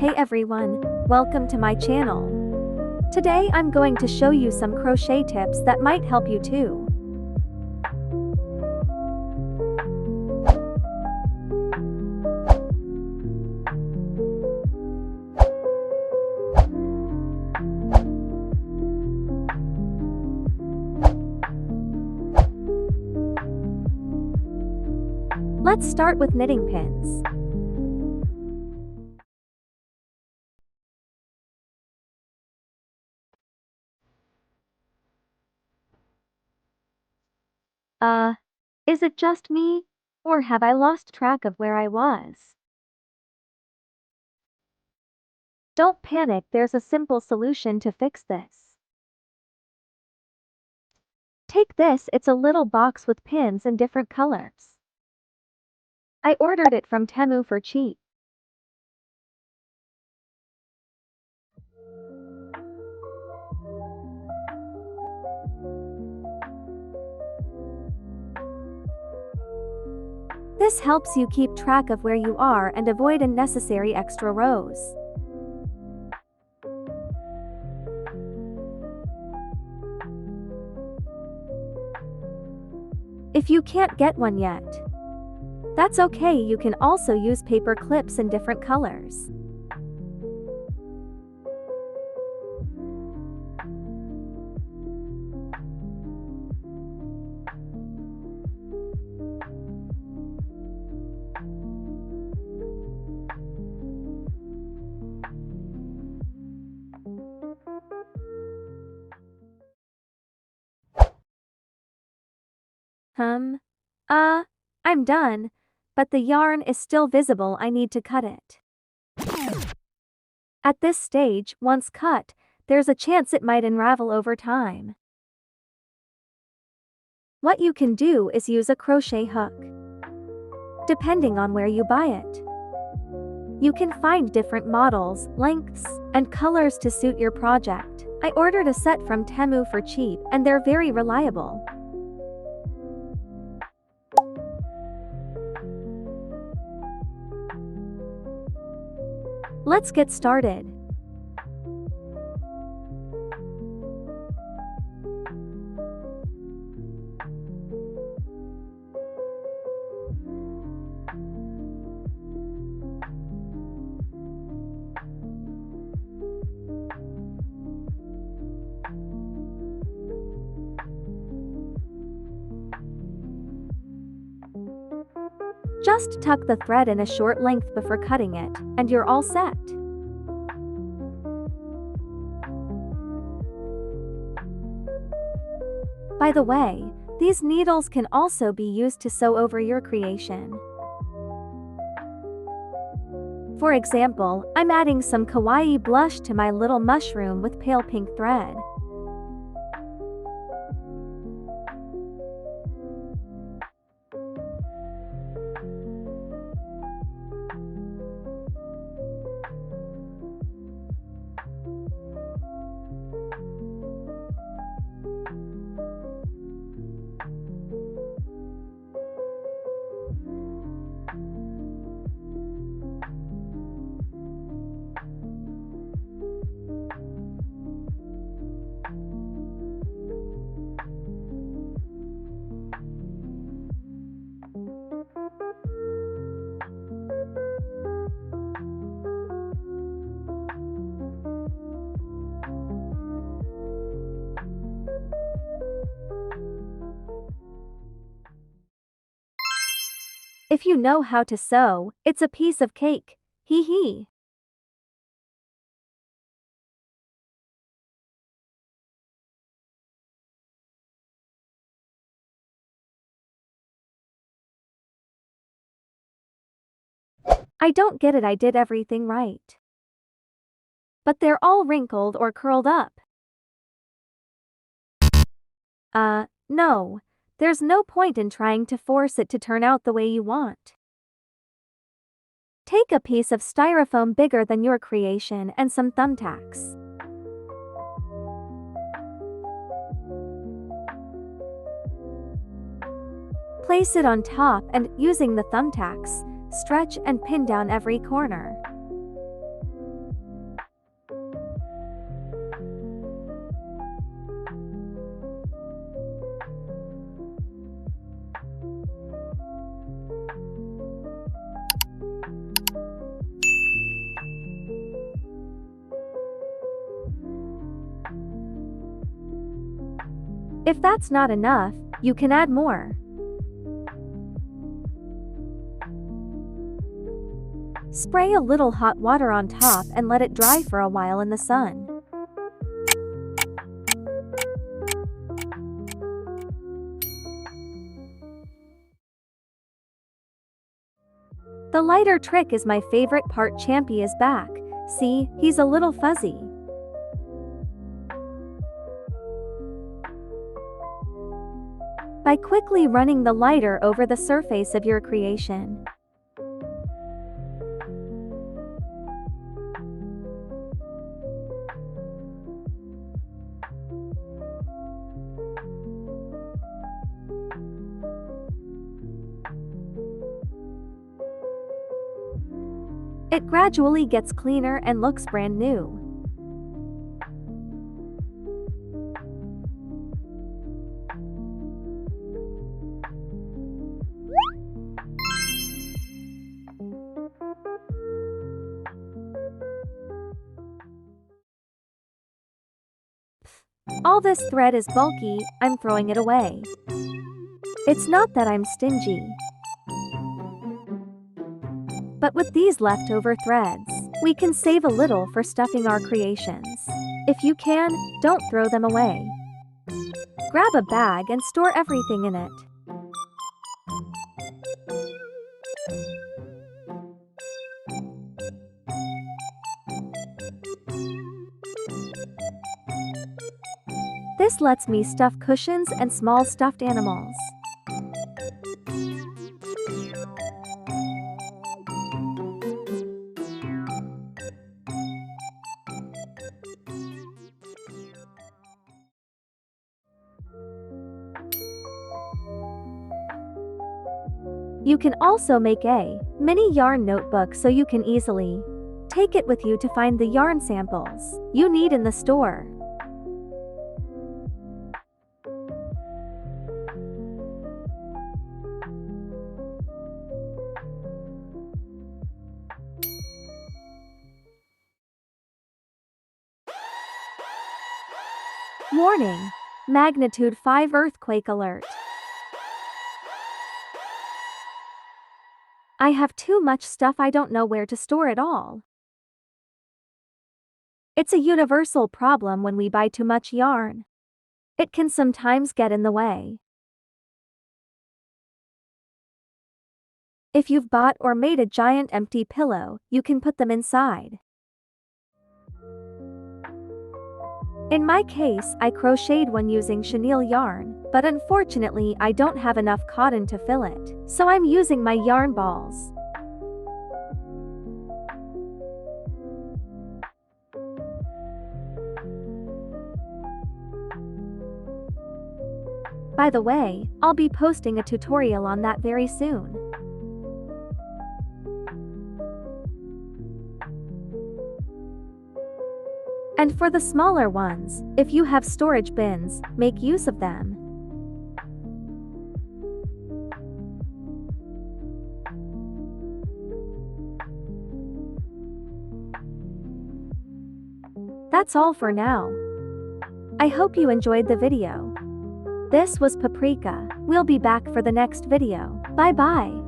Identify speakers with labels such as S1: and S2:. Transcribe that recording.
S1: Hey everyone, welcome to my channel. Today I'm going to show you some crochet tips that might help you too. Let's start with knitting pins. Is it just me, or have I lost track of where I was? Don't panic, there's a simple solution to fix this. Take this, it's a little box with pins in different colors. I ordered it from Temu for cheap. This helps you keep track of where you are and avoid unnecessary extra rows. If you can't get one yet, that's okay, you can also use paper clips in different colors. I'm done, but the yarn is still visible, I need to cut it. At this stage, once cut, there's a chance it might unravel over time. What you can do is use a crochet hook, depending on where you buy it. You can find different models, lengths, and colors to suit your project. I ordered a set from Temu for cheap, and they're very reliable. Let's get started. Just tuck the thread in a short length before cutting it, and you're all set. By the way, these needles can also be used to sew over your creation. For example, I'm adding some kawaii blush to my little mushroom with pale pink thread. If you know how to sew, it's a piece of cake. Hee hee. I don't get it, I did everything right, but they're all wrinkled or curled up. No. There's no point in trying to force it to turn out the way you want. Take a piece of styrofoam bigger than your creation and some thumbtacks. Place it on top and, using the thumbtacks, stretch and pin down every corner. If that's not enough, you can add more. Spray a little hot water on top and let it dry for a while in the sun. The lighter trick is my favorite part. Champy is back. See, he's a little fuzzy. By quickly running the lighter over the surface of your creation. It gradually gets cleaner and looks brand new. All this thread is bulky, I'm throwing it away. It's not that I'm stingy. But with these leftover threads, we can save a little for stuffing our creations. If you can, don't throw them away. Grab a bag and store everything in it. This lets me stuff cushions and small stuffed animals. You can also make a mini yarn notebook so you can easily take it with you to find the yarn samples you need in the store. Warning! Magnitude 5 earthquake alert. I have too much stuff, I don't know where to store it all. It's a universal problem when we buy too much yarn. It can sometimes get in the way. If you've bought or made a giant empty pillow, you can put them inside. In my case, I crocheted one using chenille yarn, but unfortunately I don't have enough cotton to fill it, so I'm using my yarn balls. By the way, I'll be posting a tutorial on that very soon. And for the smaller ones, if you have storage bins, make use of them. That's all for now. I hope you enjoyed the video. This was Paprika. We'll be back for the next video. Bye bye.